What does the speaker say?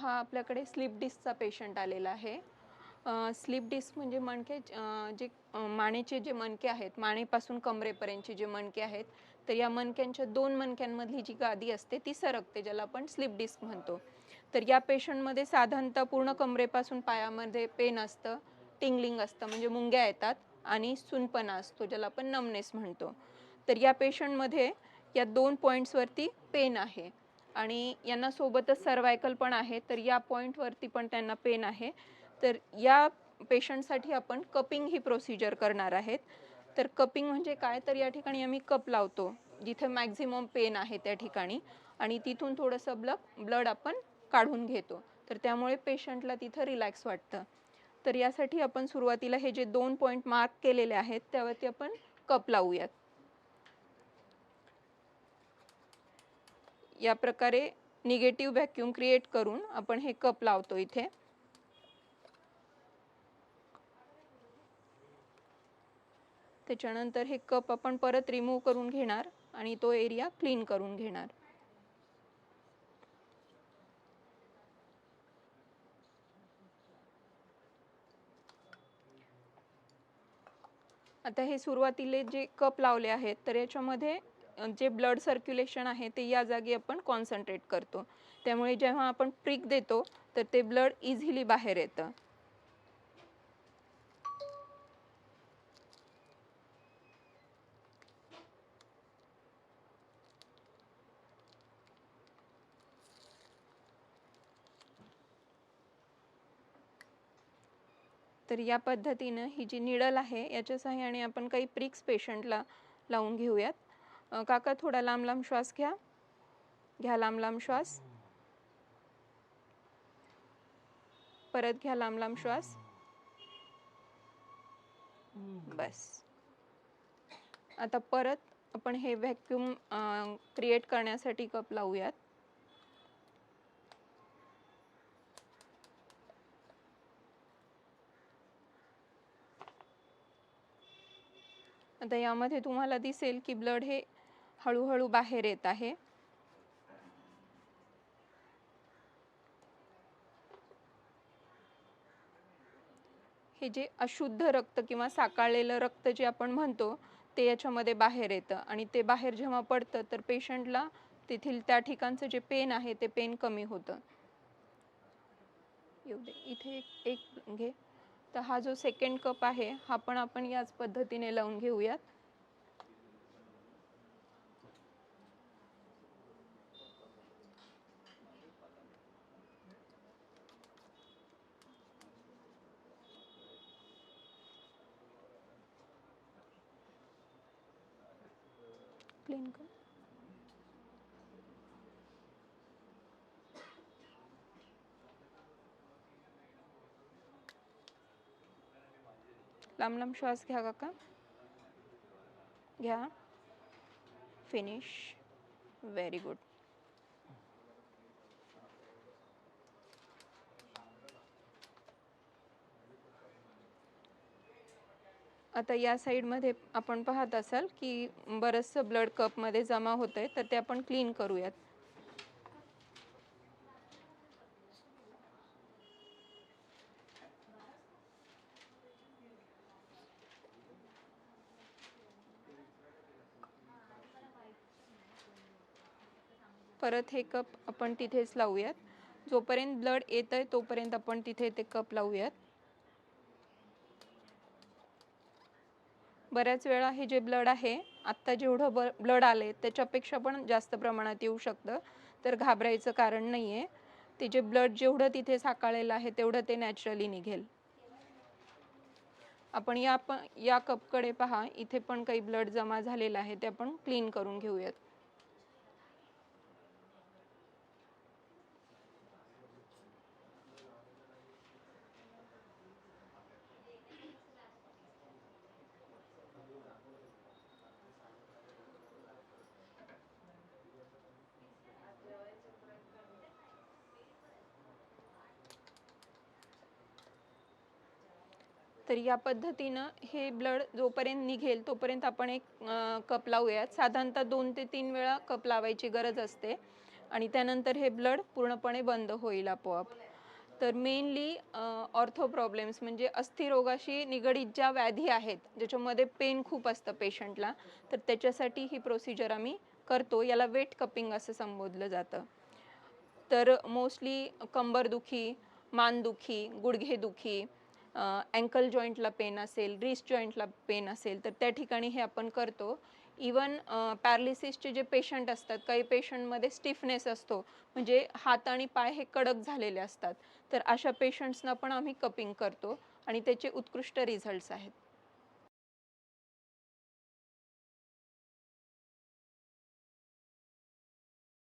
हा आपल्याकडे slip डिस्कचा patient आलेला आहे. स्लिप डिस्क म्हणजे मणके जे मानेचे जे मणके आहेत, मानेपासून कमरेपर्यंतचे जे मणके आहेत, तर या मणक्यांच्या 2 मणक्यांमधली जी गादी असते ती सरकते, ज्याला आपण स्लिप डिस्क म्हणतो. तर या पेशंटमध्ये साधारणतः पूर्ण कमरेपासून पायामध्ये पेन असतं, टिंगलिंग असतं म्हणजे मुंग्या येतात आणि सुन्नपणा असतो, ज्याला आपण नमनेस म्हणतो. तर या पेशंटमध्ये या 2 पॉइंट्सवरती पेन आहे आणि यांना सोबतच सर्व्हायकल पण आहे, तर या पॉइंटवरती पण त्यांना पेन आहे. तर या पेशंटसाठी आपण कपिंग ही प्रोसिजर करणार आहेत. तर कपिंग म्हणजे काय, तर या ठिकाणी आम्ही कप लावतो जिथे मॅक्झिमम पेन आहे त्या ठिकाणी आणि तिथून थोडंसं ब्लड आपण काढून घेतो. तर त्यामुळे पेशंटला तिथं रिलॅक्स वाटतं. तर यासाठी आपण सुरुवातीला हे जे 2 पॉइंट मार्क केलेले आहेत त्यावरती आपण कप लावूयात. या प्रकारे निगेटिव्ह व्हॅक्यूम क्रिएट करून आपण हे कप लावतो इथे. त्याच्यानंतर हे कप आपण परत रिमूव्ह करून घेणार आणि तो एरिया क्लीन करून घेणार. आता हे सुरुवातीला जे कप लावले आहेत तर याच्यामध्ये जे ब्लड सर्क्युलेशन आहे ते या जागी आपण कॉन्सन्ट्रेट करतो. त्यामुळे जेव्हा आपण प्रिक देतो तर ते ब्लड इझिली बाहेर येतं. तर या पद्धतीनं ही जी निडल आहे याच्या सहाय्याने आपण काही प्रिक्स पेशंटला लावून घेऊयात. काका थोडा लांब लांब श्वास घ्या. घ्या लांब लांब श्वास. परत घ्या लांब लांब श्वास. बस. आता परत आपण हे व्हॅक्यूम क्रिएट करण्यासाठी कप लावूयात. आता यामध्ये तुम्हाला दिसेल की ब्लड हे हळूहळू बाहेर येत आहे. हे जे अशुद्ध रक्त किंवा साकाळलेलं रक्त जे आपण म्हणतो ते याच्यामध्ये बाहेर येतं आणि ते बाहेर जेव्हा पडतं तर पेशंटला तेथील त्या ठिकाणचं जे पेन आहे ते पेन कमी होतं. येऊ दे इथे एक घे. तर हा जो सेकंड कप आहे हा पण आपण याच पद्धतीने लावून घेऊयात. क्लीन कर. लांब लांब श्वास घ्या काका. घ्या. फिनिश. Very good. आता या साईडमध्ये आपण पाहत असाल की बरंचसं ब्लड कपमध्ये जमा होतंय, तर ते आपण क्लीन करूयात. परत हे कप आपण तिथेच लावूयात. जोपर्यंत ब्लड येतंय तोपर्यंत आपण तिथे ते कप लावूयात. बऱ्याच वेळा हे जे ब्लड आहे आत्ता जेवढं ब्लड आले त्याच्यापेक्षा पण जास्त प्रमाणात येऊ शकतं, तर घाबरायचं कारण नाही आहे. ते जे ब्लड जेवढं तिथे साकाळलेलं आहे तेवढं ते नॅचरली निघेल. आपण या कपकडे पहा, इथे पण काही ब्लड जमा झालेलं आहे ते आपण क्लीन करून घेऊयात. तर या पद्धतीनं हे ब्लड जोपर्यंत निघेल तोपर्यंत आपण एक कप लावूयात. साधारणतः 2 ते 3 वेळा कप लावायची गरज असते आणि त्यानंतर हे ब्लड पूर्णपणे बंद होईल आपोआप. तर मेनली ऑर्थो प्रॉब्लेम्स म्हणजे अस्थिरोगाशी निगडीत ज्या व्याधी आहेत, ज्याच्यामध्ये पेन खूप असतं पेशंटला, तर त्याच्यासाठी ही प्रोसिजर आम्ही करतो. याला वेट कपिंग असं संबोधलं जातं. तर मोस्टली कंबरदुखी, मानदुखी, गुडघेदुखी, अँकल जॉईंटला पेन असेल, रिस्ट जॉईंटला पेन असेल, तर त्या ठिकाणी हे आपण करतो. इवन पॅरालिसिसचे जे पेशंट असतात, काही पेशंटमध्ये स्टिफनेस असतो, म्हणजे हात आणि पाय हे कडक झालेले असतात. तर अशा पेशंट्सना पण आम्ही कपिंग करतो आणि त्याचे उत्कृष्ट रिझल्ट्स आहेत.